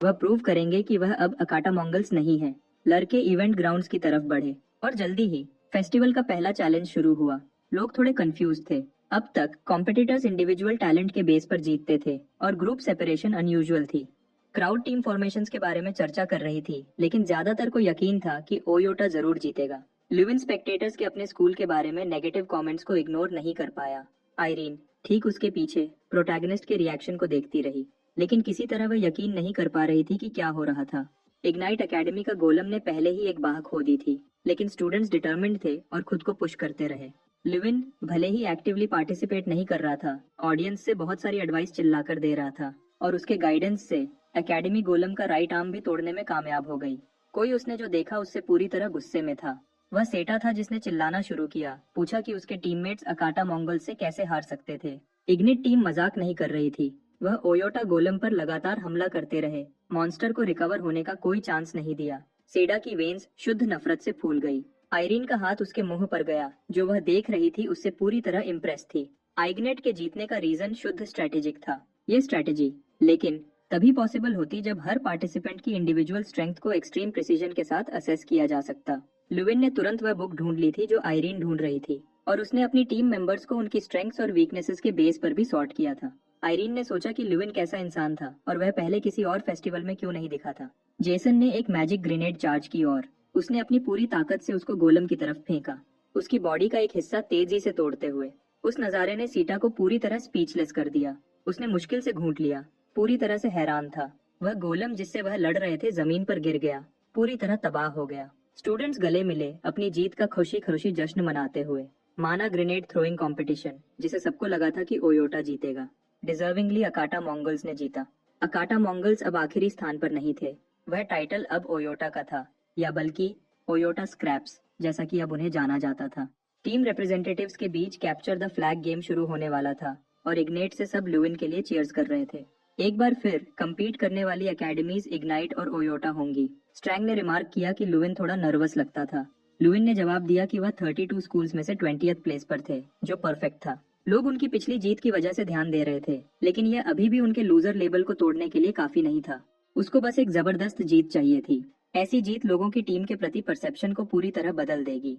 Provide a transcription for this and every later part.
वह प्रूव करेंगे कि वह अब अकाटा मंगल्स नहीं है। लड़के इवेंट ग्राउंड्स की तरफ बढ़े और जल्दी ही फेस्टिवल का पहला चैलेंज शुरू हुआ। लोग थोड़े कंफ्यूज थे। अब तक कॉम्पिटिटर्स इंडिविजुअल टैलेंट के बेस पर जीतते थे और ग्रुप सेपरेशन अनयूजुअल थी। क्राउड टीम फॉर्मेशंस के बारे में चर्चा कर रही थी, लेकिन ज्यादातर को यकीन था कि ओयोटा जरूर जीतेगा। लिविन स्पेक्टेटर्स के अपने स्कूल के बारे में नेगेटिव कमेंट्स को इग्नोर नहीं कर पाया। आयरीन ठीक उसके पीछे प्रोटैगनिस्ट के रिएक्शन को देखती रही, लेकिन किसी तरह वह यकीन नहीं कर पा रही थी कि क्या हो रहा था। इग्नाइट एकेडमी का गोलम ने पहले ही एक बाह खो दी थी, लेकिन स्टूडेंट्स डिटर्मिन्ड थे और खुद को पुश करते रहे। लिविन भले ही एक्टिवली पार्टिसिपेट नहीं कर रहा था, ऑडियंस से बहुत सारी एडवाइस चिल्लाकर दे रहा था और उसके गाइडेंस से एकेडमी गोलम का राइट आर्म भी तोड़ने में कामयाब हो गई। कोई उसने जो देखा उससे पूरी तरह गुस्से में था। वह सेटा था जिसने चिल्लाना शुरू किया, पूछा कि उसके टीममेट्स अकाटा मंगल से कैसे हार सकते थे। इग्निट टीम मजाक नहीं कर रही थी। वह ओयोटा गोलम पर लगातार हमला करते रहे, मॉन्स्टर को रिकवर होने का कोई चांस नहीं दिया। सेडा की वेन्स शुद्ध नफरत से फूल गई। आयरीन का हाथ उसके मुंह पर गया, जो वह देख रही थी उससे पूरी तरह इम्प्रेस थी। आइग्नेट के जीतने का रीजन शुद्ध स्ट्रेटेजिक था। ये स्ट्रेटेजी लेकिन तभी पॉसिबल होती जब हर पार्टिसिपेंट की इंडिविजुअल स्ट्रेंथ को एक्सट्रीम प्रिसीजन के साथ असेस किया जा सकता। लुविन ने तुरंत वह बुक ढूंढ ली थी जो आयरीन ढूंढ रही थी, और उसने अपनी टीम मेंबर्स को उनकी स्ट्रेंथ्स और वीकनेसेस के बेस पर भी सॉर्ट किया था। आयरीन ने सोचा कि लुविन कैसा इंसान था और वह पहले किसी और फेस्टिवल में क्यों नहीं दिखा था। जेसन ने एक मैजिक ग्रेनेड चार्ज की और उसने अपनी पूरी ताकत से उसको गोलम की तरफ फेंका, उसकी बॉडी का एक हिस्सा तेजी से तोड़ते हुए। उस नजारे ने सीटा को पूरी तरह स्पीचलेस कर दिया। उसने मुश्किल से घूंट लिया, पूरी तरह से हैरान था। वह गोलम जिससे वह लड़ रहे थे जमीन पर गिर गया, पूरी तरह तबाह हो गया। स्टूडेंट्स गले मिले, अपनी जीत का खुशी खुशी जश्न मनाते हुए। माना ग्रेनेड थ्रोइंग कंपटीशन जिसे सबको लगा था कि ओयोटा जीतेगा। डिजर्विंगली अकाटा मंगल्स ने जीता। अकाटा मंगल्स अब आखिरी स्थान पर नहीं थे। वह टाइटल अब ओयोटा का था, या बल्कि ओयोटा स्क्रैप्स जैसा कि अब उन्हें जाना जाता था। टीम रिप्रेजेंटेटिव्स के बीच कैप्चर द फ्लैग गेम शुरू होने वाला था और इग्नेट से सब लुविन के लिए चीयर्स कर रहे थे। एक बार फिर कंपीट करने वाली एकेडमीज इग्नाइट और ओयोटा होंगी। स्ट्रैंग ने रिमार्क किया कि लुविन थोड़ा नर्वस लगता था। लुविन ने जवाब दिया कि वह 32 स्कूल्स में से 20th प्लेस पर थे, जो परफेक्ट था। लोग उनकी पिछली जीत की वजह से ध्यान दे रहे थे, लेकिन यह अभी भी उनके लूजर लेबल को तोड़ने के लिए काफी नहीं था। उसको बस एक जबरदस्त जीत चाहिए थी। ऐसी जीत लोगों की टीम के प्रति परसेप्शन को पूरी तरह बदल देगी।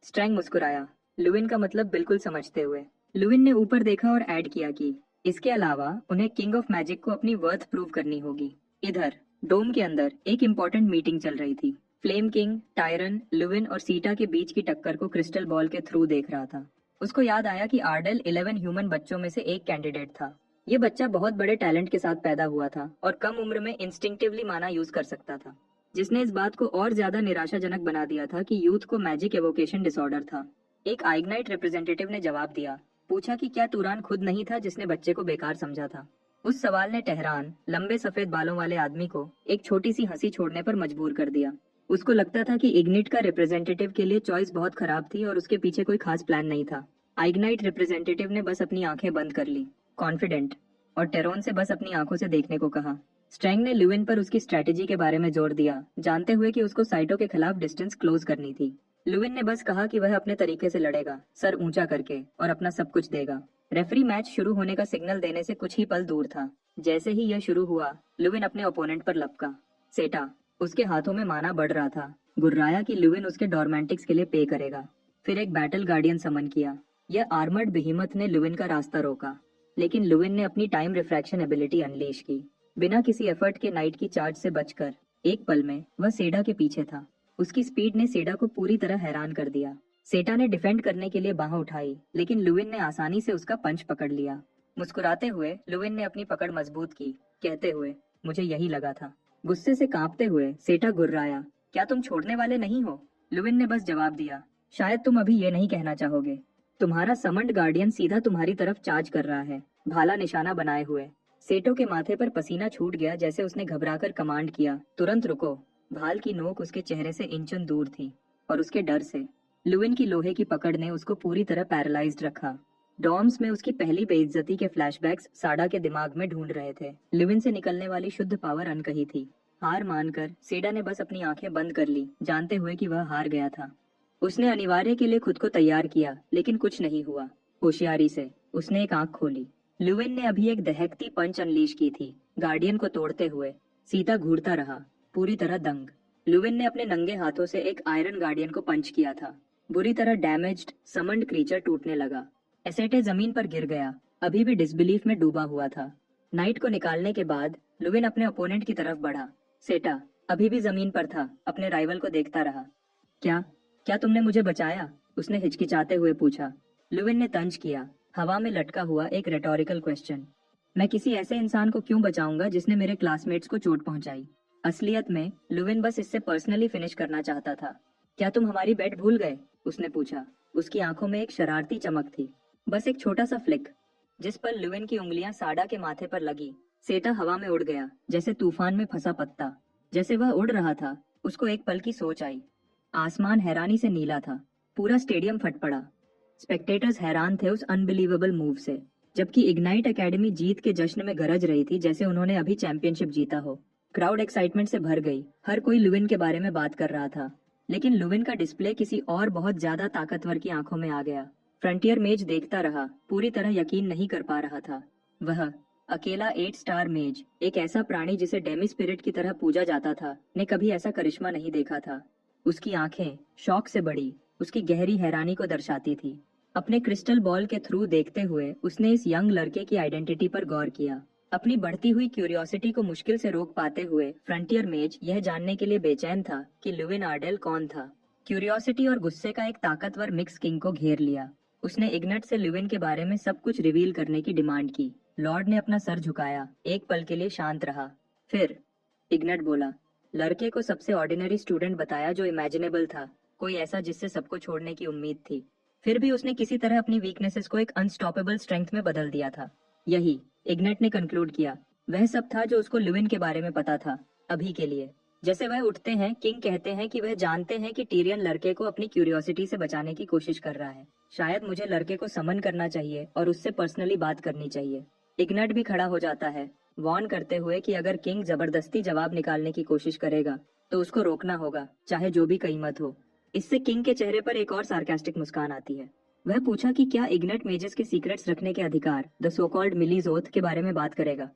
स्ट्रैंग मुस्कुराया, लुविन का मतलब बिल्कुल समझते हुए। लुविन ने ऊपर देखा और ऐड किया कि इसके अलावा उन्हें किंग ऑफ मैजिक को अपनी वर्थ प्रूव करनी होगी। इधर डोम के अंदर एक इम्पोर्टेंट मीटिंग चल रही थी। फ्लेम किंग, टायरन, लुविन और सीटा के बीच की टक्कर को क्रिस्टल बॉल के थ्रू देख रहा था। उसको याद आया कि आर्डेल 11 ह्यूमन बच्चों में से एक कैंडिडेट था। ये बच्चा बहुत बड़े टैलेंट के साथ पैदा हुआ था और कम उम्र में इंस्टिंक्टिवली माना यूज कर सकता था, जिसने इस बात को और ज्यादा निराशाजनक बना दिया था कि यूथ को मैजिक एवोकेशन डिसऑर्डर था। एक आइग्नाइट रिप्रेजेंटेटिव ने जवाब दिया, पूछा कि क्या तुरान खुद नहीं था जिसने बच्चे को बेकार समझा था। उस सवाल ने टहरान, लंबे सफेद बालों वाले आदमी को एक छोटी सी हंसी छोड़ने पर मजबूर कर दिया। उसको लगता था कि इग्निट का रिप्रेजेंटेटिव के लिए चॉइस बहुत खराब थी और उसके पीछे कोई खास प्लान नहीं था। आइग्नाइट रिप्रेजेंटेटिव ने बस अपनी आंखें बंद कर ली, कॉन्फिडेंट, और टेरोन से बस अपनी आंखों से देखने को कहा। स्ट्रैंग ने लुविन पर उसकी स्ट्रेटेजी के बारे में जोर दिया, जानते हुए कि उसको साइटो के खिलाफ डिस्टेंस क्लोज करनी थी। लुविन ने बस कहा कि वह अपने तरीके से लड़ेगा, सर ऊंचा करके, और अपना सब कुछ देगा। रेफरी मैच शुरू होने का सिग्नल देने से कुछ ही पल दूर था। जैसे ही यह शुरू हुआ, लुविन अपने ओपोनेंट पर लपका। सेटा, उसके हाथों में माना बढ़ रहा था, गुर्राया कि लुविन उसके डोरमेंटिक्स के लिए पे करेगा। फिर एक बैटल गार्डियन समन किया। यह आर्मर्ड बेहिमत ने लुविन का रास्ता रोका, लेकिन लुविन ने अपनी टाइम रिफ्रैक्शन एबिलिटी अनलीश की। बिना किसी एफर्ट के नाइट की चार्ज से बचकर एक पल में वह सेडा के पीछे था। उसकी स्पीड ने सेडा को पूरी तरह हैरान कर दिया। सेटा ने डिफेंड करने के लिए बाह उठाई, लेकिन लुविन ने आसानी से उसका पंच पकड़ लिया। मुस्कुराते हुए लुविन ने अपनी पकड़ मजबूत की, कहते हुए, मुझे यही लगा था। गुस्से से कांपते हुए सेटा गुर्राया, क्या तुम छोड़ने वाले नहीं हो? लुविन ने बस जवाब दिया, शायद तुम अभी ये नहीं कहना चाहोगे। तुम्हारा समंड गार्डियन सीधा तुम्हारी तरफ चार्ज कर रहा है, भाला निशाना बनाए हुए। सेटो के माथे पर पसीना छूट गया, जैसे उसने घबराकर कमांड किया, तुरंत रुको। भाल की नोक उसके चेहरे से इंचन दूर थी, और उसके डर से लुविन की लोहे की पकड़ ने उसको पूरी तरह पैरालाइज्ड रखा। डॉर्म्स में उसकी पहली बेइज्जती के फ्लैशबैक्स साडा के दिमाग में ढूंढ रहे थे। लुविन से निकलने वाली शुद्ध पावर अनकही थी। हार मानकर सेडा ने बस अपनी आंखें बंद कर ली, जानते हुए कि वह हार गया था। उसने अनिवार्य के लिए खुद को तैयार किया, लेकिन कुछ नहीं हुआ। होशियारी से उसने एक आंख खोली। लुविन ने अभी एक दहकती पंच अनलीश की थी, गार्डियन को तोड़ते हुए। सीता घूरता रहा, पूरी तरह दंग। लुविन ने अपने नंगे हाथों से एक आयरन गार्डियन को पंच किया था। बुरी तरह डैमेज्ड समन्ड क्रीचर टूटने लगा। एसेटे जमीन पर गिर गया, अभी भी डिसबिलीफ में डूबा हुआ था। नाइट को निकालने के बाद लुविन अपने ओपोनेंट की तरफ बढ़ा। सेटा अभी भी जमीन पर था, अपने राइवल को देखता रहा। क्या क्या तुमने मुझे बचाया? उसने हिचकिचाते हुए पूछा। लुविन ने तंज किया, हवा में लटका हुआ एक रेटोरिकल क्वेश्चन। मैं किसी ऐसे इंसान को क्यों बचाऊंगा जिसने मेरे क्लासमेट्स को चोट पहुंचाई? असलियत में लुविन बस इससे पर्सनली फिनिश करना चाहता था। क्या तुम हमारी बेट भूल गए? उसने पूछा। उसकी आंखों में एक शरारती चमक थी। बस एक छोटा सा फ्लिक। जिस पर लुविन की उंगलियां साडा के माथे पर लगी, सेटा हवा में उड़ गया, जैसे तूफान में फंसा पत्ता। जैसे वह उड़ रहा था, उसको एक पल की सोच आई। आसमान हैरानी से नीला था। पूरा स्टेडियम फट पड़ा। स्पेक्टेटर्स हैरान थे उस अनबिलीवेबल मूव से, जबकि इग्नाइट एकेडमी जीत के जश्न में गरज रही थी जैसे उन्होंने अभी चैंपियनशिप जीता हो। क्राउड एक्साइटमेंट से भर गई, हर कोई लुविन के बारे में बात कर रहा था। लेकिन लुविन का डिस्प्ले किसी और बहुत ज्यादा ताकतवर की आंखों में आ गया। फ्रंटियर मेज देखता रहा, पूरी तरह यकीन नहीं कर पा रहा था। वह अकेला 8 स्टार मेज, एक ऐसा प्राणी जिसे डेमी स्पिरिट की तरह पूजा जाता था, ने कभी ऐसा करिश्मा नहीं देखा था। उसकी आंखें शौक से बड़ी, उसकी गहरी हैरानी को दर्शाती थी। अपने क्रिस्टल बॉल के थ्रू देखते हुए उसने इस यंग लड़के की आइडेंटिटी पर गौर किया। अपनी बढ़ती हुई क्यूरियोसिटी को मुश्किल से रोक पाते हुए फ्रंटियर मेज यह जानने के लिए बेचैन था कि लुविन आर्डेल कौन था। क्यूरियोसिटी और गुस्से का एक ताकतवर मिक्स किंग को घेर लिया। उसने इग्नट से लुविन के बारे में सब कुछ रिवील करने की डिमांड की। लॉर्ड ने अपना सर झुकाया, एक पल के लिए शांत रहा। फिर इग्नट बोला, लड़के को सबसे ऑर्डिनरी स्टूडेंट बताया जो इमेजिनेबल था, कोई ऐसा जिससे सबको छोड़ने की उम्मीद थी। फिर भी उसने किसी तरह अपनी वीकनेसेस को एक अनस्टॉपेबल स्ट्रेंथ में बदल दिया था। यही इग्नट ने कंक्लूड किया, वह सब था जो उसको लुविन के बारे में पता था, अभी के लिए। जैसे वह उठते हैं, किंग कहते हैं कि वह जानते हैं कि टीरियन लड़के को अपनी क्यूरियोसिटी से बचाने की कोशिश कर रहा है। शायद मुझे लड़के को समन करना चाहिए और उससे पर्सनली बात करनी चाहिए। इग्नट भी खड़ा हो जाता है, वार्न करते हुए कि अगर किंग जबरदस्ती जवाब निकालने की कोशिश करेगा तो उसको रोकना होगा, चाहे जो भी कीमत हो। इससे किंग के चेहरे पर एक और सार्कास्टिक मुस्कान आती है। वह पूछा कि क्या इग्नट मेजेस के सीक्रेट्स रखने के अधिकार, द सो कॉल्ड मिलीज ओथ के बारे में बात करेगा।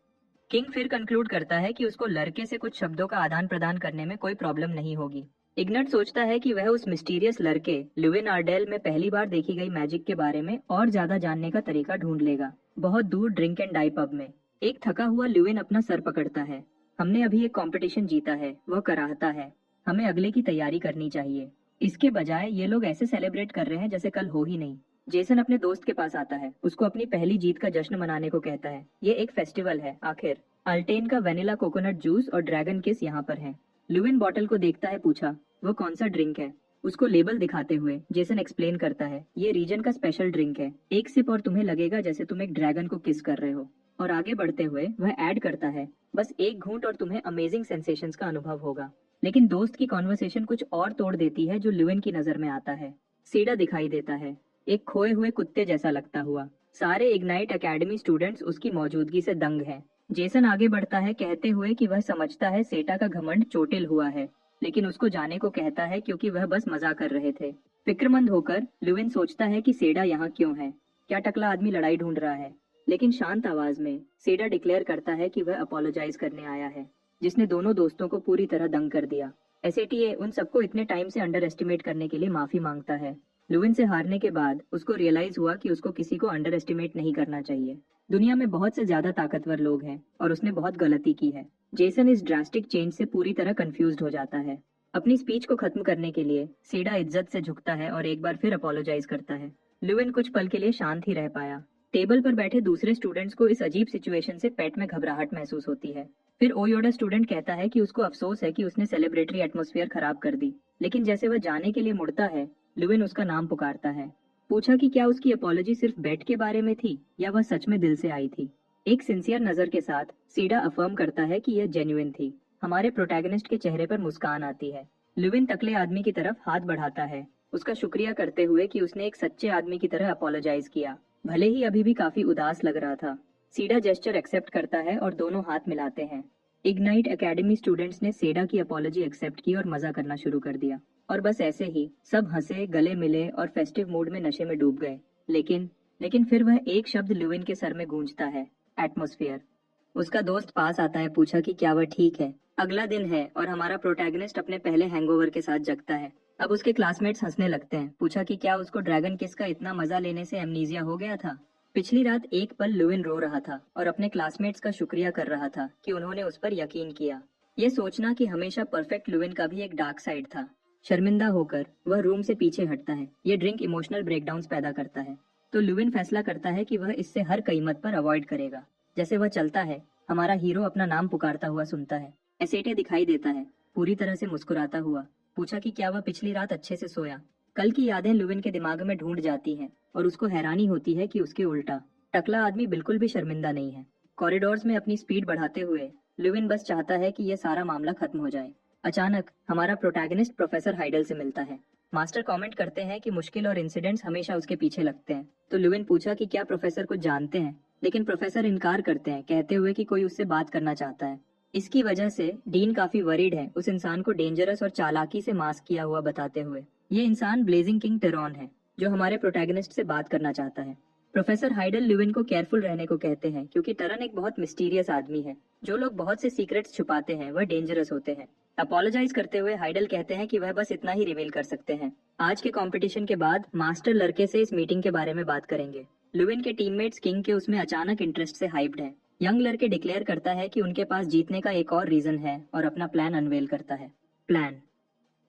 किंग फिर कंक्लूड करता है कि उसको लड़के से कुछ शब्दों का आदान प्रदान करने में कोई प्रॉब्लम नहीं होगी। इग्नट सोचता है कि वह उस मिस्टीरियस लड़के लुविन आर्डेल में पहली बार देखी गई मैजिक के बारे में और ज्यादा जानने का तरीका ढूंढ लेगा। बहुत दूर ड्रिंक एंड डाई पब में एक थका हुआ लुविन अपना सर पकड़ता है। हमने अभी एक कंपटीशन जीता है, वह कराहता है। हमें अगले की तैयारी करनी चाहिए। इसके बजाय ये लोग ऐसे सेलिब्रेट कर रहे हैं जैसे कल हो ही नहीं। जेसन अपने दोस्त के पास आता है, उसको अपनी पहली जीत का जश्न मनाने को कहता है। ये एक फेस्टिवल है आखिर। अल्टेन का वेनिला कोकोनट जूस और ड्रैगन किस यहाँ पर है। लुविन बॉटल को देखता है, पूछा, वो कौन सा ड्रिंक है? उसको लेबल दिखाते हुए जेसन एक्सप्लेन करता है, ये रीजन का स्पेशल ड्रिंक है। एक सिप और तुम्हें लगेगा जैसे तुम एक ड्रैगन को किस कर रहे हो। और आगे बढ़ते हुए वह ऐड करता है, बस एक घूंट और तुम्हें अमेजिंग सेंसेशंस का अनुभव होगा। लेकिन दोस्त की कॉन्वर्सेशन कुछ और तोड़ देती है जो लुविन की नजर में आता है। सीडा दिखाई देता है, एक खोए हुए कुत्ते जैसा लगता हुआ। सारे इग्नाइट एकेडमी स्टूडेंट्स उसकी मौजूदगी से दंग हैं। जेसन आगे बढ़ता है कहते हुए कि वह समझता है सेटा का घमंड चोटिल हुआ है, लेकिन उसको जाने को कहता है क्योंकि वह बस मजा कर रहे थे। फिक्रमंद होकर लुविन सोचता है कि सेडा यहाँ क्यों है, क्या टकला आदमी लड़ाई ढूंढ रहा है। लेकिन शांत आवाज में सेडा डिक्लेयर करता है कि वह अपोलोजाइज करने आया है, जिसने दोनों दोस्तों को पूरी तरह दंग कर दिया। एसएटीए उन सबको इतने टाइम से अंडर एस्टिमेट करने के लिए माफी मांगता है। लुविन से हारने के बाद उसको रियलाइज हुआ कि उसको किसी को अंडर एस्टिमेट नहीं करना चाहिए। दुनिया में बहुत से ज्यादा ताकतवर लोग हैं और उसने बहुत गलती की है। जेसन इस ड्रास्टिक चेंज से पूरी तरह कंफ्यूज्ड हो जाता है। अपनी स्पीच को खत्म करने के लिए सीडा इज्जत से झुकता है और एक बार फिर अपोलोजाइज करता है। लुविन कुछ पल के लिए शांत ही रह पाया। टेबल पर बैठे दूसरे स्टूडेंट्स को इस अजीब सिचुएशन से पेट में घबराहट महसूस होती है। फिर ओयोडा स्टूडेंट कहता है कि उसको अफसोस है कि उसने सेलिब्रेटरी एटमॉस्फेयर खराब कर दी। लेकिन जैसे वह जाने के लिए मुड़ता है, लुविन उसका नाम पुकारता है। पूछा कि क्या उसकी अपॉलॉजी सिर्फ बेट के बारे में थी या वह सच में दिल से आई थी। एक सिंसियर नजर के साथ सीडा अफर्म करता है कि यह जेन्युइन थी। हमारे प्रोटैगनिस्ट के चेहरे पर मुस्कान आती है। लुविन तकले आदमी की तरफ हाथ बढ़ाता है, उसका शुक्रिया करते हुए कि उसने एक सच्चे आदमी की तरह अपोलोजाइज किया, भले ही अभी भी काफी उदास लग रहा था। सीडा जेस्चर एक्सेप्ट करता है और दोनों हाथ मिलाते हैं। इग्नाइट एकेडमी स्टूडेंट्स ने सेडा की अपॉलॉजी एक्सेप्ट की और मजा करना शुरू कर दिया। और बस ऐसे ही सब हंसे, गले मिले और फेस्टिव मूड में नशे में डूब गए। लेकिन फिर वह एक शब्द लुविन के सर में गूंजता है, एटमॉस्फेयर। उसका दोस्त पास आता है, पूछा कि क्या वह ठीक है। अगला दिन है और हमारा प्रोटैगनिस्ट अपने पहले हैंगओवर के साथ जगता है। अब उसके क्लासमेट्स हंसने लगते हैं। पूछा कि क्या उसको ड्रैगन किस का इतना मजा लेने से एमनीजिया हो गया था। पिछली रात एक पल लुविन रो रहा था और अपने क्लासमेट्स का शुक्रिया कर रहा था कि उन्होंने उस पर यकीन किया। ये सोचना कि हमेशा परफेक्ट लुविन का भी एक डार्क साइड था। शर्मिंदा होकर वह रूम से पीछे हटता है। ये ड्रिंक इमोशनल ब्रेकडाउन्स पैदा करता है, तो लुविन फैसला करता है कि वह इससे हर कीमत पर अवॉइड करेगा। जैसे वह चलता है, हमारा हीरो अपना नाम पुकारता हुआ सुनता है। एसेटे दिखाई देता है, पूरी तरह से मुस्कुराता हुआ। पूछा कि क्या वह पिछली रात अच्छे से सोया। कल की यादें लुविन के दिमाग में ढूंढ जाती हैं और उसको हैरानी होती है कि उसके उल्टा टकला आदमी बिल्कुल भी शर्मिंदा नहीं है। कॉरिडोर्स में अपनी स्पीड बढ़ाते हुए लुविन बस चाहता है कि यह सारा मामला खत्म हो जाए। अचानक हमारा प्रोटैगनिस्ट प्रोफेसर हाइडल से मिलता है। मास्टर कमेंट करते हैं कि मुश्किल और इंसिडेंट्स हमेशा उसके पीछे लगते हैं। तो लुविन पूछा कि क्या प्रोफेसर को जानते हैं, लेकिन प्रोफेसर इनकार करते हैं, कहते हुए कि कोई उससे बात करना चाहता है। इसकी वजह से डीन काफी वरीड है, उस इंसान को डेंजरस और चालाकी से मास्क किया हुआ बताते हुए। ये इंसान ब्लेजिंग किंग टेरॉन है, जो हमारे प्रोटैगनिस्ट से बात करना चाहता है। प्रोफेसर हाइडल लुविन को केयरफुल रहने को कहते हैं, क्योंकि टरन एक बहुत मिस्टीरियस आदमी है। जो लोग बहुत से सीक्रेट्स छुपाते हैं वह डेंजरस होते हैं। अपोलोजाइज करते हुए हाइडल कहते हैं कि वह बस इतना ही रिवील कर सकते हैं। आज के कंपटीशन के बाद मास्टर लड़के से इस मीटिंग के बारे में बात करेंगे। लुविन के टीममेट्स किंग के उसमें अचानक इंटरेस्ट से हाइप्ड हैं। यंग लड़के डिक्लेयर करता है कि उनके पास जीतने का एक और रीजन है और अपना प्लान अनवेल करता है। Plan,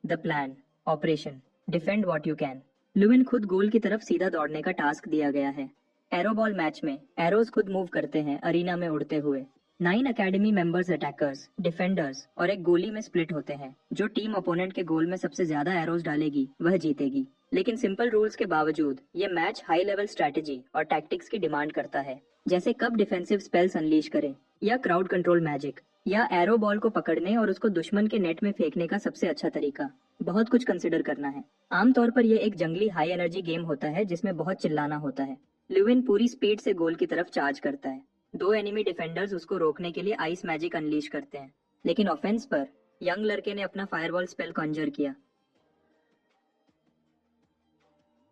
the plan, operation defend what you can. लुविन खुद गोल की तरफ सीधा दौड़ने का टास्क दिया गया है। एरो बॉल मैच में एरोज खुद मूव करते हैं अरीना में उड़ते हुए। 9 एकेडमी मेंबर्स अटैकर्स, डिफेंडर्स और एक गोली में स्प्लिट होते हैं। जो टीम ओपोनेंट के गोल में सबसे ज्यादा एरोज डालेगी वह जीतेगी। लेकिन सिंपल रूल्स के बावजूद ये मैच हाई लेवल स्ट्रेटेजी और टैक्टिक्स की डिमांड करता है, जैसे कब डिफेंसिव स्पेल्स अनलीश करें, या क्राउड कंट्रोल मैजिक, या एरो बॉल को पकड़ने और उसको दुश्मन के नेट में फेंकने का सबसे अच्छा तरीका। बहुत कुछ कंसिडर करना है। आमतौर पर यह एक जंगली हाई एनर्जी गेम होता है जिसमें बहुत चिल्लाना होता है। लुविन पूरी स्पीड से गोल की तरफ चार्ज करता है। 2 एनिमी डिफेंडर्स उसको रोकने के लिए आइस मैजिक अनलीश करते हैं, लेकिन ऑफेंस पर यंग लड़के ने अपना फायरवॉल स्पेल कॉन्जर किया।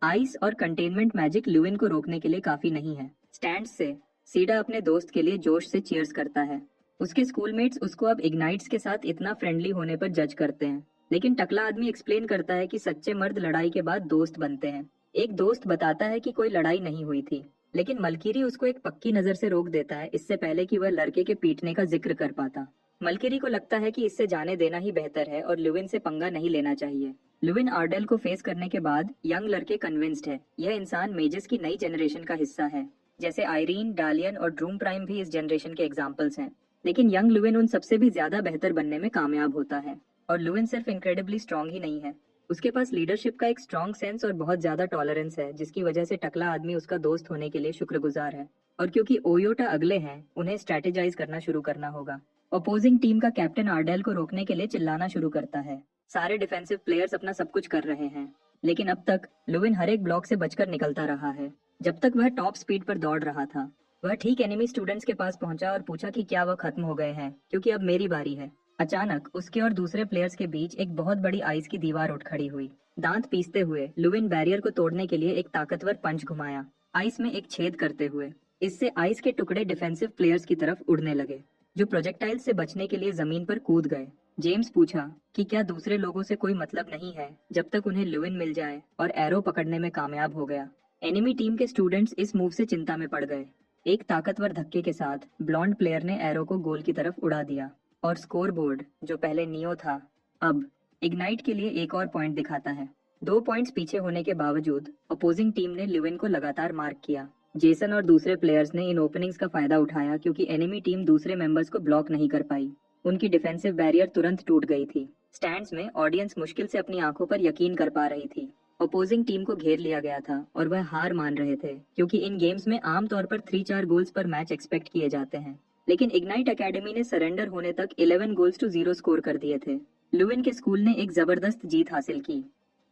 आइस और कंटेनमेंट मैजिक लुविन को रोकने के लिए काफी नहीं है। स्टैंड से सीडा अपने दोस्त के लिए जोश से चीयर्स करता है। उसके स्कूलमेट्स उसको अब इग्नाइट्स के साथ इतना फ्रेंडली होने पर जज करते हैं, लेकिन टकला आदमी एक्सप्लेन करता है कि सच्चे मर्द लड़ाई के बाद दोस्त बनते हैं। एक दोस्त बताता है कि कोई लड़ाई नहीं हुई थी, लेकिन मलकीरी उसको एक पक्की नजर से रोक देता है, इससे पहले कि वह लड़के के पीटने का जिक्र कर पाता। मलकीरी को लगता है कि इससे जाने देना ही बेहतर है और लुविन से पंगा नहीं लेना चाहिए। लुविन आर्डेल को फेस करने के बाद यंग लड़के कन्विंस्ड है यह इंसान मेजेस की नई जनरेशन का हिस्सा है, जैसे आयरीन, डालियन और ड्रूम प्राइम भी इस जनरेशन के एग्जाम्पल्स हैं। लेकिन यंग लुविन उन सबसे भी ज्यादा बेहतर बनने में कामयाब होता है। और लुविन सिर्फ इनक्रेडिबली स्ट्रांग ही नहीं है, उसके पास लीडरशिप का एक स्ट्रांग सेंस और बहुत ज्यादा टॉलरेंस है, जिसकी वजह से टकला आदमी उसका दोस्त होने के लिए शुक्रगुजार है। और क्योंकि ओयोटा अगले हैं, उन्हें स्ट्रेटेजाइज करना शुरू करना होगा। अपोजिंग टीम का कैप्टन आर्डेल को रोकने के लिए चिल्लाना शुरू करता है। सारे डिफेंसिव प्लेयर्स अपना सब कुछ कर रहे हैं, लेकिन अब तक लुविन हर एक ब्लॉक से बचकर निकलता रहा है। जब तक वह टॉप स्पीड पर दौड़ रहा था, वह ठीक एनिमी स्टूडेंट्स के पास पहुंचा और पूछा कि क्या वह खत्म हो गए हैं, क्योंकि अब मेरी बारी है। अचानक उसके और दूसरे प्लेयर्स के बीच एक बहुत बड़ी आइस की दीवार उठ खड़ी हुई। दांत पीसते हुए लुविन बैरियर को तोड़ने के लिए एक ताकतवर पंच घुमाया, आइस में एक छेद करते हुए। इससे आइस के टुकड़े डिफेंसिव प्लेयर्स की तरफ उड़ने लगे, जो प्रोजेक्टाइल से बचने के लिए जमीन पर कूद गए। जेम्स पूछा कि क्या दूसरे लोगों से कोई मतलब नहीं है जब तक उन्हें लुविन मिल जाए, और एरो पकड़ने में कामयाब हो गया। एनिमी टीम के स्टूडेंट्स इस मूव से चिंता में पड़ गए। एक ताकतवर धक्के के साथ ब्लॉन्ड प्लेयर ने एरो को गोल की तरफ उड़ा दिया, और स्कोर बोर्ड, जो पहले नियो था, अब इग्नाइट के लिए एक और पॉइंट दिखाता है। 2 पॉइंट्स पीछे होने के बावजूद अपोजिंग टीम ने लुविन को लगातार मार्क किया। जेसन और दूसरे प्लेयर्स ने इन ओपनिंग्स का फायदा उठाया, क्योंकि एनिमी टीम दूसरे मेंबर्स को ब्लॉक नहीं कर पाई। उनकी डिफेंसिव बैरियर तुरंत टूट गई थी। स्टैंड्स में ऑडियंस मुश्किल से अपनी आंखों पर यकीन कर पा रही थी। अपोजिंग टीम को घेर लिया गया था और वह हार मान रहे थे, क्योंकि इन गेम्स में आमतौर पर 3-4 गोल्स पर मैच एक्सपेक्ट किए जाते हैं। लेकिन इग्नाइट एकेडमी ने सरेंडर होने तक 11 गोल्स टू 0 स्कोर कर दिए थे। लुविन के स्कूल ने एक जबरदस्त जीत हासिल की।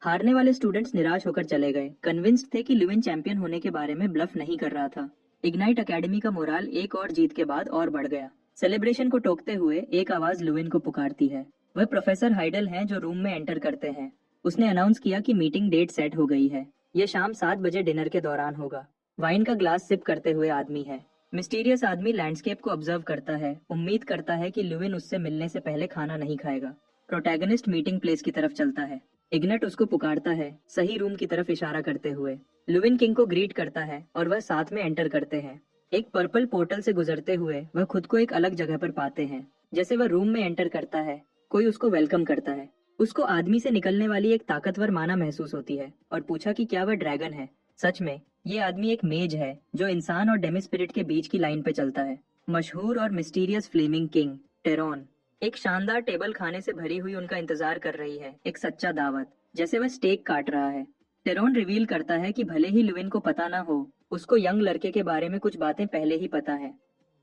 हारने वाले स्टूडेंट्स निराश होकर चले गए, कन्विंस्ड थे कि लुविन चैंपियन होने के बारे में ब्लफ नहीं कर रहा था। इग्नाइट एकेडमी का मोराल एक और जीत के बाद और बढ़ गया। सेलिब्रेशन को टोकते हुए एक आवाज लुविन को पुकारती है। वह प्रोफेसर हाइडल हैं, जो रूम में एंटर करते हैं। उसने अनाउंस किया कि मीटिंग डेट सेट हो गई है। यह शाम 7 बजे डिनर के दौरान होगा। वाइन का ग्लास सिप करते हुए आदमी है। मिस्टीरियस आदमी लैंडस्केप को ऑब्जर्व करता है, उम्मीद करता है कि लुविन उससे मिलने से पहले खाना नहीं खाएगा। प्रोटैगनिस्ट मीटिंग प्लेस की तरफ चलता है। इग्नेट उसको पुकारता है, सही रूम की तरफ इशारा करते हुए। लुविन किंग को ग्रीट करता है और वह साथ में एंटर करते हैं। एक पर्पल पोर्टल से गुजरते हुए वह खुद को एक अलग जगह पर पाते हैं। जैसे वह रूम में एंटर करता है, कोई उसको वेलकम करता है। उसको आदमी से निकलने वाली एक ताकतवर माना महसूस होती है और पूछा कि क्या वह ड्रैगन है। सच में ये आदमी एक मेज है जो इंसान और डेमी स्पिरिट के बीच की लाइन पे चलता है। मशहूर और मिस्टीरियस फ्लेमिंग किंग टेरॉन। एक शानदार टेबल खाने से भरी हुई उनका इंतजार कर रही है, एक सच्चा दावत, जैसे वह स्टेक काट रहा है। टेरॉन रिवील करता है कि भले ही लुविन को पता ना हो, उसको यंग लड़के के बारे में कुछ बातें पहले ही पता है।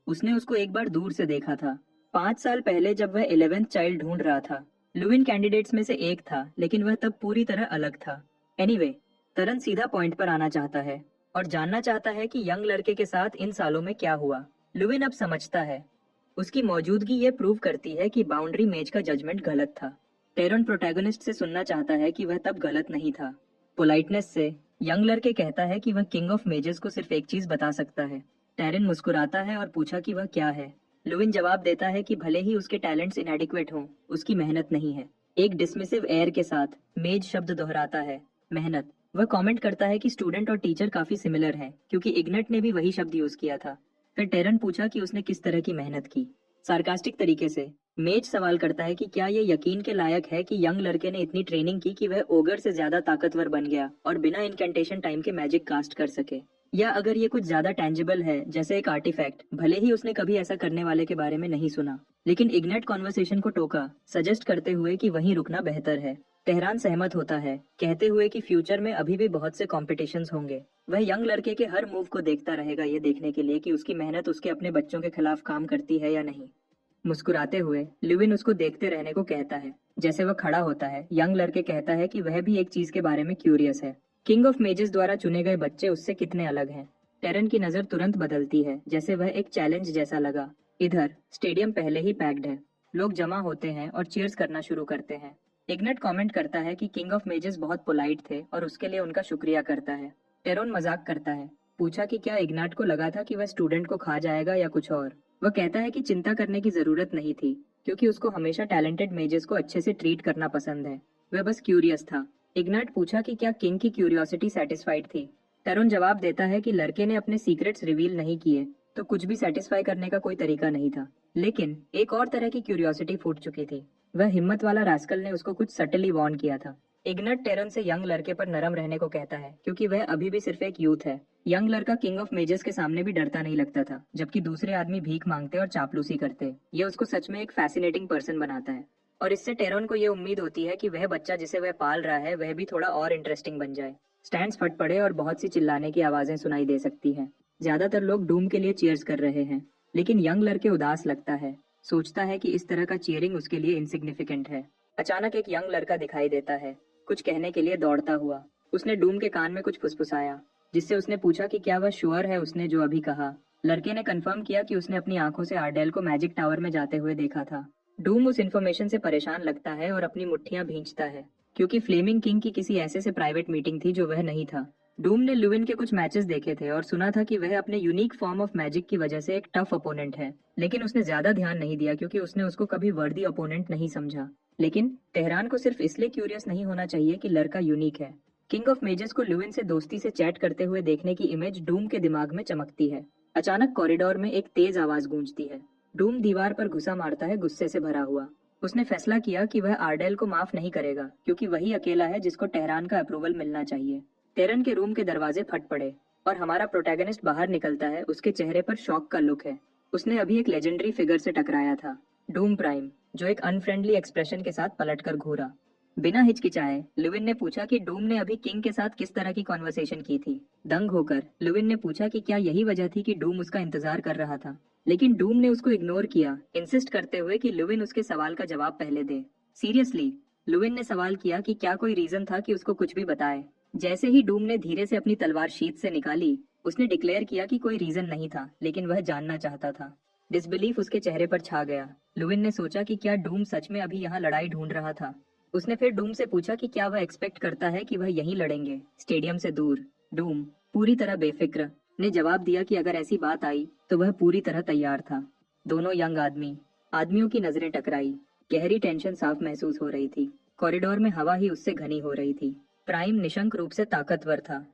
उसने उसको एक बार दूर से देखा था, 5 साल पहले जब वह 11th चाइल्ड ढूंढ रहा था। लुविन कैंडिडेट्स में से एक था, लेकिन वह तब पूरी तरह अलग था। एनीवे, तरन सीधा पॉइंट पर आना चाहता है और जानना चाहता है कि यंग लड़के के साथ इन सालों में क्या हुआ। लुविन अब समझता है। उसकी मौजूदगी ये प्रूव करती है कि बाउंड्री मेज का जजमेंट गलत था। टेरन प्रोटैगनिस्ट से सुनना चाहता है कि वह तब गलत नहीं था। पोलाइटनेस से यंग लड़के कहता है कि वह किंग ऑफ मेजेस को सिर्फ एक चीज बता सकता है। टेरन मुस्कुराता है और पूछा कि वह क्या है। लुविन जवाब देता है कि भले ही उसके टैलेंट्स इनएडिक्वेट हों, उसकी मेहनत नहीं है। एक डिसमिसिव एयर के साथ मेज शब्द दोहराता है, मेहनत। वह कमेंट करता है कि स्टूडेंट और टीचर काफी सिमिलर हैं, क्योंकि इग्नेट ने भी वही शब्द यूज किया था। फिर टेरन पूछा कि उसने किस तरह की मेहनत की। सार्कास्टिक तरीके से मेज सवाल करता है कि क्या ये यकीन के लायक है कि यंग लड़के ने इतनी ट्रेनिंग की कि वह ओगर से ज्यादा ताकतवर बन गया और बिना इनकेंटेशन टाइम के मैजिक कास्ट कर सके, या अगर ये कुछ ज्यादा टेंजिबल है, जैसे एक आर्टिफैक्ट, भले ही उसने कभी ऐसा करने वाले के बारे में नहीं सुना। लेकिन इग्नेट कॉन्वर्सेशन को टोका, सजेस्ट करते हुए कि वहीं रुकना बेहतर है। तेहरान सहमत होता है, कहते हुए कि फ्यूचर में अभी भी बहुत से कॉम्पिटिशन्स होंगे। वह यंग लड़के के हर मूव को देखता रहेगा, ये देखने के लिए कि उसकी मेहनत उसके अपने बच्चों के खिलाफ काम करती है या नहीं। मुस्कुराते हुए लुविन उसको देखते रहने को कहता है। जैसे वह खड़ा होता है, यंग लड़के कहता है कि वह भी एक चीज के बारे में क्यूरियस है। किंग ऑफ मेजेस द्वारा चुने गए बच्चे उससे कितने अलग हैं। टेरन की नजर तुरंत बदलती है, जैसे वह एक चैलेंज जैसा लगा। इधर स्टेडियम पहले ही पैक्ड है। लोग जमा होते हैं और चीयर्स करना शुरू करते हैं। इग्नेट कमेंट करता है कि किंग ऑफ मेजेस बहुत पोलाइट थे और उसके लिए उनका शुक्रिया करता है। टेरोन मजाक करता है, पूछा कि क्या इग्नेट को लगा था कि वह स्टूडेंट को खा जाएगा या कुछ और। वह कहता है कि चिंता करने की जरूरत नहीं थी, क्योंकि उसको हमेशा टैलेंटेड मेजेस को अच्छे से ट्रीट करना पसंद है। वह बस क्यूरियस था। इग्नेट पूछा कि क्या किंग की क्यूरियोसिटी सेटिस्फाइड थी। टेरोन जवाब देता है कि लड़के ने अपने सीक्रेट्स रिवील नहीं किए, तो कुछ भी सेटिस्फाई करने का कोई तरीका नहीं था। लेकिन एक और तरह की क्यूरियोसिटी फूट चुकी थी। वह हिम्मत वाला रास्कल ने उसको कुछ सटली वार्न किया था। इग्नेट टेरन से यंग लड़के पर नरम रहने को कहता है, क्योंकि वह अभी भी सिर्फ एक यूथ है। यंग लड़का किंग ऑफ मेजेस के सामने भी डरता नहीं लगता था, जबकि दूसरे आदमी भीख मांगते और चापलूसी करते। ये उसको सच में एक फैसिनेटिंग पर्सन बनाता है। और इससे टेरन को ये उम्मीद होती है कि वह बच्चा जिसे वह पाल रहा है, वह भी थोड़ा और इंटरेस्टिंग बन जाए। स्टैंड्स फट पड़े और बहुत सी चिल्लाने की आवाजें सुनाई दे सकती हैं। ज्यादातर लोग डूम के लिए चीयर्स कर रहे हैं, लेकिन यंग लड़के उदास लगता है। सोचता है कि इस तरह का चीयरिंग उसके लिए इनसिग्निफिकेंट है। अचानक एक यंग लड़का दिखाई देता है, कुछ कहने के लिए दौड़ता हुआ। उसने डूम के कान में कुछ फुसफुसाया, जिससे उसने पूछा कि क्या वह श्योर है उसने जो अभी कहा। लड़के ने कंफर्म किया कि उसने अपनी आंखों से आर्डेल को मैजिक टावर में जाते हुए देखा था। डूम उस इन्फॉर्मेशन से परेशान लगता है और अपनी मुट्ठियां भींचता है, क्योंकि फ्लेमिंग किंग की किसी ऐसे से प्राइवेट मीटिंग थी जो वह नहीं था। डूम ने लुविन के कुछ मैचेस देखे थे और सुना था कि वह अपने यूनिक फॉर्म ऑफ मैजिक की वजह से एक टफ अपोनेंट है, लेकिन उसने ज्यादा ध्यान नहीं दिया क्योंकि उसने उसको कभी वर्दी अपोनेंट नहीं समझा। लेकिन तेहरान को सिर्फ इसलिए क्यूरियस नहीं होना चाहिए कि लड़का यूनिक है। किंग ऑफ मेजेस को लुविन से दोस्ती से चैट करते हुए देखने की इमेज डूम के दिमाग में चमकती है। अचानक कॉरिडोर में एक तेज आवाज गूंजती है। डूम दीवार पर घुसा मारता है, गुस्से से भरा हुआ। उसने फैसला किया कि वह आर्डेल को माफ नहीं करेगा, क्योंकि वही अकेला है जिसको तेहरान का अप्रूवल मिलना चाहिए। टेरन के रूम के दरवाजे फट पड़े और हमारा प्रोटैगनिस्ट बाहर निकलता है। उसके चेहरे पर शॉक का लुक है। उसने अभी एक लेजेंडरी फिगर से टकराया था, डूम प्राइम, जो एक अनफ्रेंडली एक्सप्रेशन के साथ पलटकर घूरा। बिना हिचकिचाए लुविन ने पूछा कि डूम ने अभी किंग के साथ किस तरह की कॉन्वर्सेशन की थी। दंग होकर लुविन ने पूछा कि क्या यही वजह थी कि डूम उसका इंतजार कर रहा था। लेकिन डूम ने उसको इग्नोर किया, इंसिस्ट करते हुए कि लुविन उसके सवाल का जवाब पहले दे। सीरियसली, लुविन ने सवाल किया कि क्या कोई रीजन था कि उसको कुछ भी बताए। जैसे ही डूम ने धीरे से अपनी तलवार शीत से निकाली, उसने डिक्लेयर किया कि कोई रीजन नहीं था, लेकिन वह जानना चाहता था। डिसबिलीफ उसके चेहरे पर छा गया। लुविन ने सोचा कि क्या डूम सच में अभी यहाँ लड़ाई ढूंढ रहा था। उसने फिर डूम से पूछा कि क्या वह एक्सपेक्ट करता है कि वह यहीं लड़ेंगे, स्टेडियम से दूर। डूम पूरी तरह बेफिक्र, ने जवाब दिया कि अगर ऐसी बात आई तो वह पूरी तरह तैयार था। दोनों यंग आदमियों की नजरें टकराई। गहरी टेंशन साफ महसूस हो रही थी। कॉरिडोर में हवा ही उससे घनी हो रही थी। प्राइम निशंक रूप से ताकतवर था।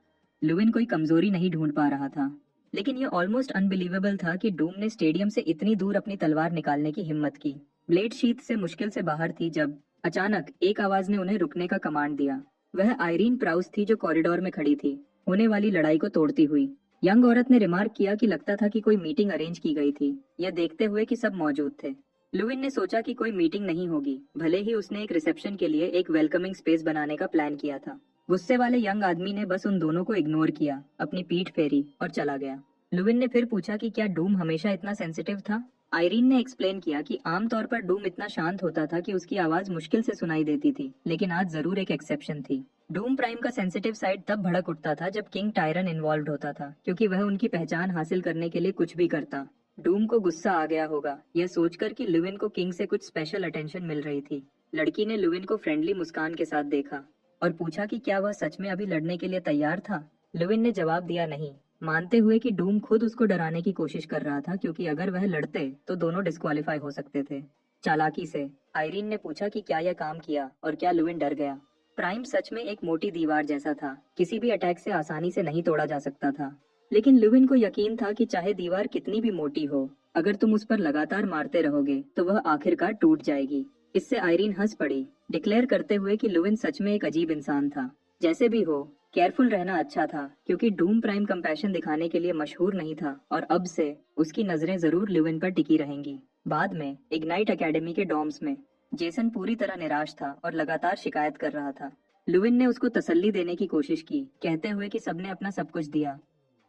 लुविन कोई कमजोरी नहीं ढूंढ पा रहा था, लेकिन यह ऑलमोस्ट अनबिलीवेबल था कि डूम ने स्टेडियम से इतनी दूर अपनी तलवार निकालने की हिम्मत की। ब्लेड शीथ से मुश्किल से बाहर थी जब अचानक एक आवाज ने उन्हें रुकने का कमांड दिया। वह आयरीन प्राउस थी जो कॉरिडोर में खड़ी थी, होने वाली लड़ाई को तोड़ती हुई। यंग औरत ने रिमार्क किया कि लगता था कि कोई मीटिंग अरेंज की गई थी, यह देखते हुए कि सब मौजूद थे। लुविन ने सोचा कि कोई मीटिंग नहीं होगी, भले ही उसने एक रिसेप्शन के लिए एक वेलकमिंग स्पेस बनाने का प्लान किया था। गुस्से वाले यंग आदमी ने बस उन दोनों को इग्नोर किया, अपनी पीठ फेरी और चला गया। लुविन ने फिर पूछा कि क्या डूम हमेशा इतना सेंसिटिव था। आयरीन ने एक्सप्लेन किया कि आमतौर पर डूम इतना शांत होता था कि उसकी आवाज मुश्किल से सुनाई देती थी, लेकिन आज जरूर एक एक्सेप्शन थी। डूम प्राइम का सेंसिटिव साइड तब भड़क उठता था जब किंग टायरन इन्वॉल्व होता था, क्योंकि वह उनकी पहचान हासिल करने के लिए कुछ भी करता। डूम को गुस्सा आ गया होगा, यह सोचकर कि लुविन को किंग से कुछ स्पेशल अटेंशन मिल रही थी। लड़की ने लुविन को फ्रेंडली मुस्कान के साथ देखा और पूछा कि क्या वह सच में अभी लड़ने के लिए तैयार था। लुविन ने जवाब दिया नहीं, मानते हुए कि डूम खुद उसको डराने की कोशिश कर रहा था, क्योंकि अगर वह लड़ते तो दोनों डिस्क्वालीफाई हो सकते थे। चालाकी से आयरीन ने पूछा कि क्या यह काम किया और क्या लुविन डर गया। प्राइम सच में एक मोटी दीवार जैसा था, किसी भी अटैक से आसानी से नहीं तोड़ा जा सकता था। लेकिन लुविन को यकीन था कि चाहे दीवार कितनी भी मोटी हो, अगर तुम उस पर लगातार मारते रहोगे तो वह आखिरकार टूट जाएगी। इससे आयरीन हंस पड़ी, डिक्लेयर करते हुए कि लुविन सच में एक अजीब इंसान था। जैसे भी हो, केयरफुल रहना अच्छा था, क्योंकि डूम प्राइम कंपैशन दिखाने के लिए मशहूर नहीं था और अब से उसकी नजरें जरूर लुविन पर टिकी रहेंगी। बाद में इग्नाइट एकेडमी के डॉर्म्स में जेसन पूरी तरह निराश था और लगातार शिकायत कर रहा था। लुविन ने उसको तसल्ली देने की कोशिश की, कहते हुए कि सबने अपना सब कुछ दिया।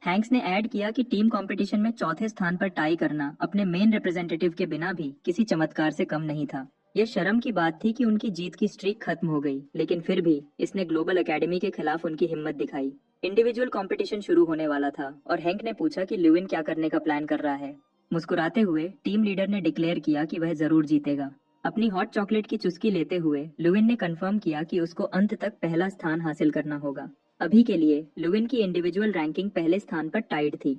हैंक्स ने ऐड किया कि टीम कंपटीशन में चौथे स्थान पर टाई करना अपने मेन रिप्रेजेंटेटिव के बिना भी किसी चमत्कार से कम नहीं था। यह शर्म की बात थी कि उनकी जीत की स्ट्रीक खत्म हो गई, लेकिन फिर भी इसने ग्लोबल एकेडमी के खिलाफ उनकी हिम्मत दिखाई। इंडिविजुअल कंपटीशन शुरू होने वाला था और हैंक ने पूछा कि लुविन क्या करने का प्लान कर रहा है। मुस्कुराते हुए टीम लीडर ने डिक्लेयर किया कि वह जरूर जीतेगा। अपनी हॉट चॉकलेट की चुस्की लेते हुए लुविन ने कंफर्म किया कि उसको अंत तक पहला स्थान हासिल करना होगा। अभी के लिए लुविन की इंडिविजुअल रैंकिंग पहले स्थान पर टाइड थी।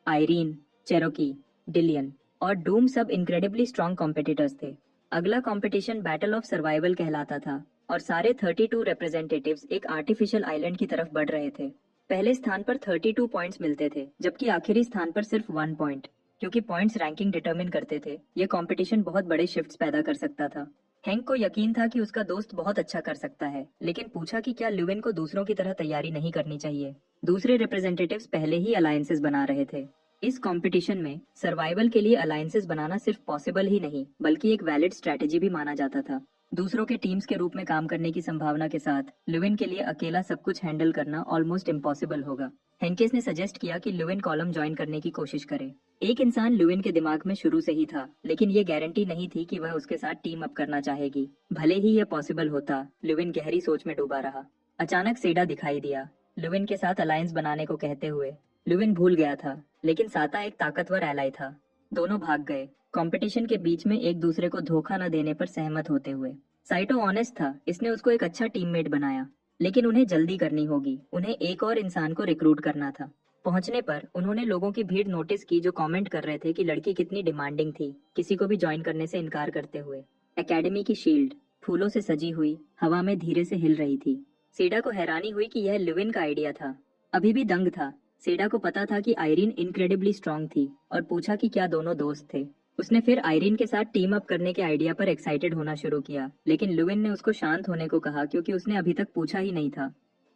आयरीन, चेरोकी, डिलियन और डूम सब इनक्रेडिबली स्ट्रॉन्ग कॉम्पिटिटर्स थे। अगला कंपटीशन बैटल ऑफ सर्वाइवल कहलाता था और सारे 32 रिप्रेजेंटेटिव्स एक आर्टिफिशियल आइलैंड की तरफ बढ़ रहे थे। पहले स्थान पर 32 पॉइंट्स मिलते थे, जबकि आखिरी स्थान पर सिर्फ 1 पॉइंट। क्योंकि पॉइंट्स रैंकिंग डिटरमिन करते थे, यह कंपटीशन बहुत बड़े शिफ्ट्स पैदा कर सकता था। हैंक को यकीन था कि उसका दोस्त बहुत अच्छा कर सकता है, लेकिन पूछा कि क्या लुविन को दूसरों की तरह तैयारी नहीं करनी चाहिए। दूसरे रिप्रेजेंटेटिव्स पहले ही अलायंसेस बना रहे थे। इस कंपटीशन में सर्वाइवल के लिए अलायंसेस बनाना सिर्फ पॉसिबल ही नहीं, बल्कि एक वैलिड स्ट्रेटेजी भी माना जाता था। दूसरों के टीम्स के रूप में काम करने की संभावना के साथ लुविन के लिए अकेला सब कुछ हैंडल करना ऑलमोस्ट इम्पॉसिबल होगा। हेंकेस ने सजेस्ट किया कि लुविन कॉलम ज्वाइन करने की कोशिश करे। एक इंसान लुविन के दिमाग में शुरू से ही था, लेकिन ये गारंटी नहीं थी कि वह उसके साथ टीम अप करना चाहेगी। भले ही यह पॉसिबल होता, लुविन गहरी सोच में डूबा रहा। अचानक सेडा दिखाई दिया, लुविन के साथ अलायंस बनाने को कहते हुए। लुविन भूल गया था, लेकिन साता एक ताकतवर एलाई था। दोनों भाग गए, कंपटीशन के बीच में एक दूसरे को धोखा न देने पर सहमत होते हुए। साइटो ऑनेस्ट था, इसने उसको एक अच्छा टीममेट बनाया, लेकिन उन्हें जल्दी करनी होगी। उन्हें एक और इंसान को रिक्रूट करना था। पहुंचने पर उन्होंने लोगों की भीड़ नोटिस की जो कमेंट कर रहे थे कि लड़की कितनी डिमांडिंग थी, किसी को भी ज्वाइन करने से इनकार करते हुए। एकेडमी की शील्ड फूलों से सजी हुई हवा में धीरे से हिल रही थी। सेडा को हैरानी हुई कि यह लुविन का आइडिया था। अभी भी दंग था। सेडा को पता था कि आयरीन इनक्रेडिबली स्ट्रांग थी और पूछा कि क्या दोनों दोस्त थे। उसने फिर आयरीन के साथ टीम अप करने के आइडिया पर एक्साइटेड होना शुरू किया, लेकिन लुविन ने उसको शांत होने को कहा, क्योंकि उसने अभी तक पूछा ही नहीं था।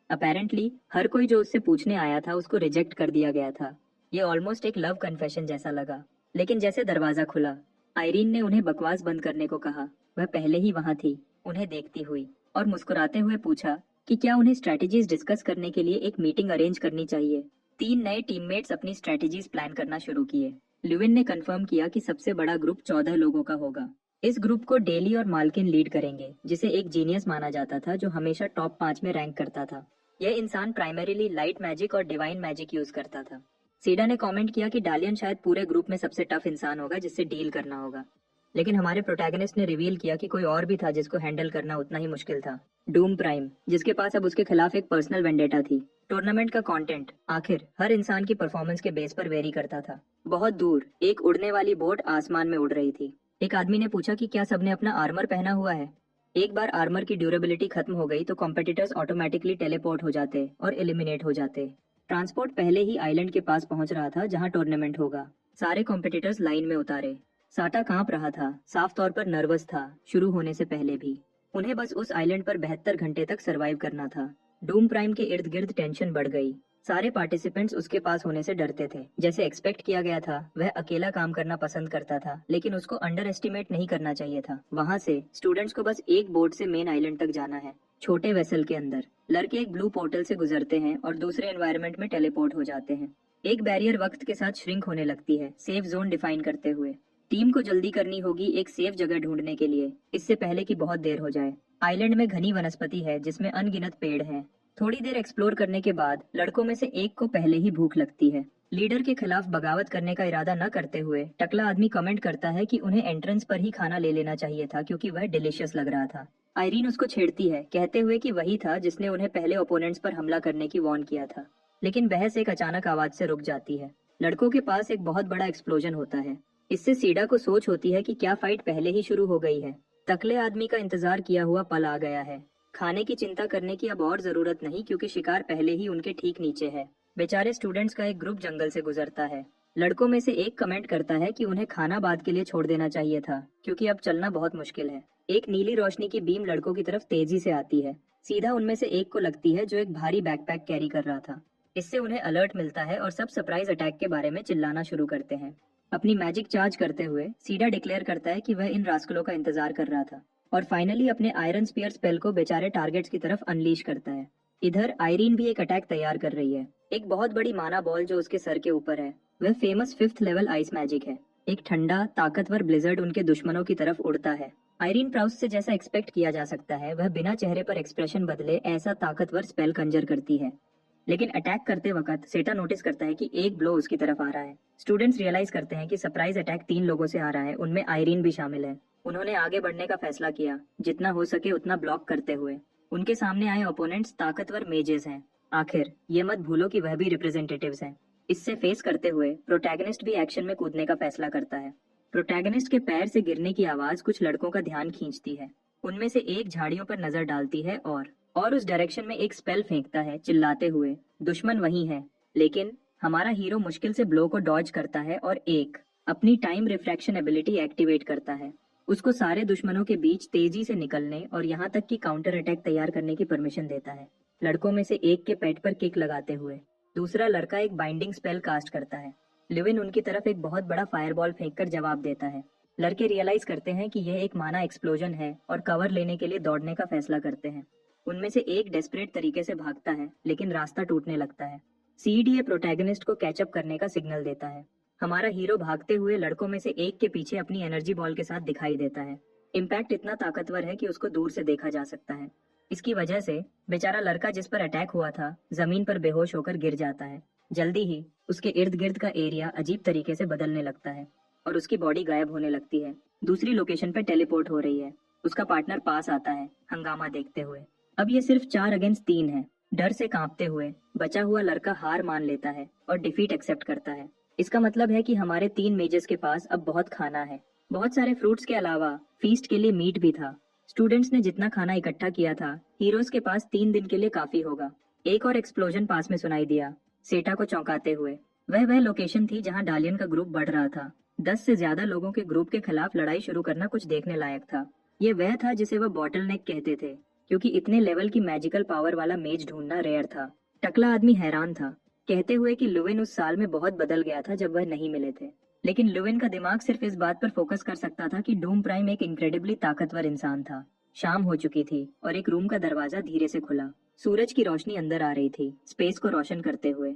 अपेरेंटली हर कोई जो उससे पूछने आया था उसको रिजेक्ट कर दिया गया था। ये ऑलमोस्ट एक लव कन्फेशन जैसा लगा। लेकिन जैसे दरवाजा खुला, आयरीन ने उन्हें बकवास बंद करने को कहा। वह पहले ही वहां थी, उन्हें देखती हुई, और मुस्कुराते हुए पूछा कि क्या उन्हें स्ट्रेटेजीज डिस्कस करने के लिए एक मीटिंग अरेंज करनी चाहिए। 3 नए टीममेट्स अपनी स्ट्रेटेजीज प्लान करना शुरू किए। लुविन ने कंफर्म किया कि सबसे बड़ा ग्रुप 14 लोगों का होगा। इस ग्रुप को डेली और माल्किन लीड करेंगे, जिसे एक जीनियस माना जाता था जो हमेशा टॉप 5 में रैंक करता था। यह इंसान प्राइमरीली लाइट मैजिक और डिवाइन मैजिक यूज करता था। सीडा ने कमेंट किया कि डालियन शायद पूरे ग्रुप में सबसे टफ इंसान होगा जिससे डील करना होगा। लेकिन हमारे प्रोटैगनिस्ट ने रिवील किया कि कोई और भी था जिसको हैंडल करना उतना ही मुश्किल था। डूम प्राइम, जिसके पास अब उसके खिलाफ एक पर्सनल वेंडेटा थी। टूर्नामेंट का कंटेंट आखिर हर इंसान की परफॉर्मेंस के बेस पर वेरी करता था। बहुत दूर एक उड़ने वाली बोट आसमान में उड़ रही थी। एक आदमी ने पूछा कि क्या सबने अपना आर्मर पहना हुआ है। एक बार आर्मर की ड्यूरेबिलिटी खत्म हो गई तो कॉम्पिटिटर्स ऑटोमेटिकली टेलीपोर्ट हो जाते और एलिमिनेट हो जाते। ट्रांसपोर्ट पहले ही आइलैंड के पास पहुंच रहा था जहां टूर्नामेंट होगा। सारे कॉम्पिटिटर्स लाइन में उतारे। साटा कांप रहा था, साफ तौर पर नर्वस था, शुरू होने से पहले भी। उन्हें बस उस आइलैंड पर 72 घंटे तक सरवाइव करना था। डूम प्राइम के इर्द गिर्द टेंशन बढ़ गई। सारे पार्टिसिपेंट्स उसके पास होने से डरते थे। जैसे एक्सपेक्ट किया गया था, वह अकेला काम करना पसंद करता था, लेकिन उसको अंडर एस्टिमेट नहीं करना चाहिए था। वहां से स्टूडेंट्स को बस एक बोट से मेन आइलैंड तक जाना है। छोटे वेसल के अंदर लड़के एक ब्लू पोर्टल से गुजरते हैं और दूसरे एनवायरनमेंट में टेलीपोर्ट हो जाते हैं। एक बैरियर वक्त के साथ श्रिंक होने लगती है, सेफ जोन डिफाइन करते हुए। टीम को जल्दी करनी होगी एक सेफ जगह ढूंढने के लिए, इससे पहले कि बहुत देर हो जाए। आइलैंड में घनी वनस्पति है जिसमें अनगिनत पेड़ हैं। थोड़ी देर एक्सप्लोर करने के बाद लड़कों में से एक को पहले ही भूख लगती है। लीडर के खिलाफ बगावत करने का इरादा न करते हुए टकला आदमी कमेंट करता है कि उन्हें एंट्रेंस पर ही खाना ले लेना चाहिए था क्योंकि वह डिलीशियस लग रहा था। आयरीन उसको छेड़ती है, कहते हुए कि वही था जिसने उन्हें पहले ओपोनेंट्स पर हमला करने की वार्न किया था। लेकिन बहस एक अचानक आवाज से रुक जाती है। लड़कों के पास एक बहुत बड़ा एक्सप्लोजन होता है। इससे सीडा को सोच होती है कि क्या फाइट पहले ही शुरू हो गई है। तकले आदमी का इंतजार किया हुआ पल आ गया है। खाने की चिंता करने की अब और जरूरत नहीं क्योंकि शिकार पहले ही उनके ठीक नीचे है। बेचारे स्टूडेंट्स का एक ग्रुप जंगल से गुजरता है। लड़कों में से एक कमेंट करता है कि उन्हें खाना बाद के लिए छोड़ देना चाहिए था क्योंकि अब चलना बहुत मुश्किल है। एक नीली रोशनी की बीम लड़कों की तरफ तेजी से आती है। सीधा उनमें से एक को लगती है जो एक भारी बैकपैक कैरी कर रहा था। इससे उन्हें अलर्ट मिलता है और सब सरप्राइज अटैक के बारे में चिल्लाना शुरू करते हैं। अपनी मैजिक चार्ज करते हुए सीडा डिक्लेयर करता है कि वह इन रास्कलों का इंतजार कर रहा था और फाइनली अपने आयरन स्पीयर स्पेल को बेचारे टारगेट्स की तरफ अनलीश करता है। इधर आयरीन भी एक अटैक तैयार कर रही है। एक बहुत बड़ी माना बॉल जो उसके सर के ऊपर है वह famous 5th level ice magic है। एक ठंडा ताकतवर ब्लिजर्ड उनके दुश्मनों की तरफ उड़ता है। आयरीन प्राउस से जैसा एक्सपेक्ट किया जा सकता है, वह बिना चेहरे पर एक्सप्रेशन बदले ऐसा ताकतवर स्पेल कंजर करती है। लेकिन अटैक करते वक्त सेटा नोटिस करता है कि एक ब्लो उसकी तरफ आ रहा है। स्टूडेंट्स रियलाइज करते हैं कि सरप्राइज अटैक 3 लोगों से आ रहा है, उनमें आयरीन भी शामिल है। उन्होंने आगे बढ़ने का फैसला किया, जितना हो सके उतना ब्लॉक करते हुए। उनके सामने आए ओपोनेंट्स ताकतवर मेजेस हैं। आखिर ये मत भूलो कि वह भी रिप्रेजेंटेटिव्स हैं। इससे फेस करते हुए प्रोटैगनिस्ट भी एक्शन में कूदने का फैसला करता है। प्रोटैगनिस्ट के पैर से गिरने की आवाज कुछ लड़कों का ध्यान खींचती है। उनमें से एक झाड़ियों पर नजर डालती है और उस डायरेक्शन में एक स्पेल फेंकता है, चिल्लाते हुए, दुश्मन वही है। लेकिन हमारा हीरो मुश्किल से ब्लो को डॉज करता है और एक अपनी टाइम रिफ्रैक्शन एबिलिटी एक्टिवेट करता है। उसको सारे दुश्मनों के बीच तेजी से निकलने और यहाँ तक कि काउंटर अटैक तैयार करने की परमिशन देता है। लड़कों में से एक के पेट पर किक लगाते हुए दूसरा लड़का एक बाइंडिंग स्पेल कास्ट करता है। लिविन उनकी तरफ एक बहुत बड़ा फायरबॉल फेंककर जवाब देता है। लड़के रियलाइज करते हैं कि यह एक माना एक्सप्लोजन है और कवर लेने के लिए दौड़ने का फैसला करते हैं। उनमें से एक डेस्परेट तरीके से भागता है लेकिन रास्ता टूटने लगता है। सीडीए प्रोटैगनिस्ट को कैचअप करने का सिग्नल देता है। हमारा हीरो भागते हुए लड़कों में से एक के पीछे अपनी एनर्जी बॉल के साथ दिखाई देता है। इम्पैक्ट इतना ताकतवर है कि उसको दूर से देखा जा सकता है। इसकी वजह से बेचारा लड़का जिस पर अटैक हुआ था जमीन पर बेहोश होकर गिर जाता है। जल्दी ही उसके इर्द गिर्द का एरिया अजीब तरीके से बदलने लगता है और उसकी बॉडी गायब होने लगती है। दूसरी लोकेशन पर टेलीपोर्ट हो रही है। उसका पार्टनर पास आता है, हंगामा देखते हुए। अब ये सिर्फ 4 अगेंस्ट 3 है। डर से कांपते हुए बचा हुआ लड़का हार मान लेता है और डिफीट एक्सेप्ट करता है। इसका मतलब है कि हमारे 3 मेजर्स के पास अब बहुत खाना है। बहुत सारे फ्रूट्स के अलावा फीस्ट के लिए मीट भी था। स्टूडेंट्स ने जितना खाना इकट्ठा किया था, हीरोज के पास 3 दिन के लिए काफी होगा। एक और एक्सप्लोजन पास में सुनाई दिया, सेटा को चौंकाते हुए। वह लोकेशन थी जहां डालियन का ग्रुप बढ़ रहा था। 10 से ज्यादा लोगों के ग्रुप के खिलाफ लड़ाई शुरू करना कुछ देखने लायक था। ये वह था जिसे वह बॉटल नेक कहते थे, क्योंकि इतने लेवल की मैजिकल पावर वाला मेज ढूंढना रेयर था। टकला आदमी हैरान था, कहते हुए कि लुविन उस साल में बहुत बदल गया था जब वह नहीं मिले थे। लेकिन लुविन का दिमाग सिर्फ इस बात पर फोकस कर सकता था कि डूम प्राइम एक इनक्रेडिबली ताकतवर इंसान था। शाम हो चुकी थी और एक रूम का दरवाजा धीरे से खुला। सूरज की रोशनी अंदर आ रही थी, स्पेस को रोशन करते हुए।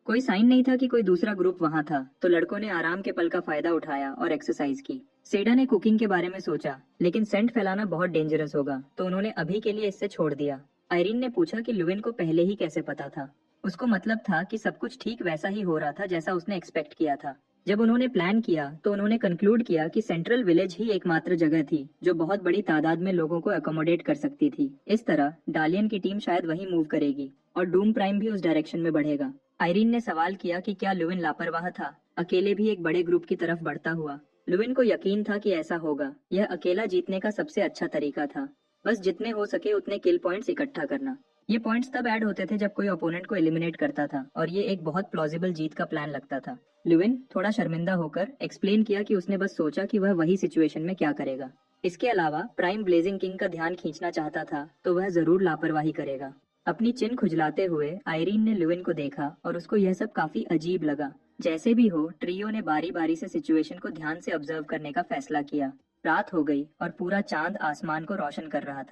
कोई साइन नहीं था कि कोई दूसरा ग्रुप वहां था, तो लड़कों ने आराम के पल का फायदा उठाया और एक्सरसाइज की। सेडा ने कुकिंग के बारे में सोचा, लेकिन सेंट फैलाना बहुत डेंजरस होगा, तो उन्होंने अभी के लिए इससे छोड़ दिया। आयरीन ने पूछा कि लुविन को पहले ही कैसे पता था। उसको मतलब था कि सब कुछ ठीक वैसा ही हो रहा था जैसा उसने एक्सपेक्ट किया था। जब उन्होंने प्लान किया तो उन्होंने कंक्लूड किया कि सेंट्रल विलेज ही एकमात्र जगह थी जो बहुत बड़ी तादाद में लोगों को अकोमोडेट कर सकती थी। इस तरह डालियन की टीम शायद वहीं मूव करेगी और डूम प्राइम भी उस डायरेक्शन में बढ़ेगा। आयरीन ने सवाल किया कि क्या लुविन लापरवाह था, अकेले भी एक बड़े ग्रुप की तरफ बढ़ता हुआ। लुविन को यकीन था कि ऐसा होगा। यह अकेला जीतने का सबसे अच्छा तरीका था, बस जितने हो सके उतने किल पॉइंट्स इकट्ठा करना। ये पॉइंट्स तब ऐड होते थे जब कोई ओपोनेंट को एलिमिनेट करता था और ये एक बहुत प्लॉजिबल जीत का प्लान लगता था। लुविन थोड़ा शर्मिंदा होकर एक्सप्लेन किया कि उसने बस सोचा कि वह वही सिचुएशन में क्या करेगा। इसके अलावा प्राइम ब्लेजिंग किंग का ध्यान खींचना चाहता था तो वह जरूर लापरवाही करेगा। अपनी चिन खुजलाते हुए आयरीन ने लुविन को देखा और उसको यह सब काफी अजीब लगा। जैसे भी हो, ट्रियो ने बारी बारी से सिचुएशन को ध्यान से ऑब्जर्व करने का फैसला किया। रात हो गई और पूरा चांद आसमान को रोशन कर रहा था।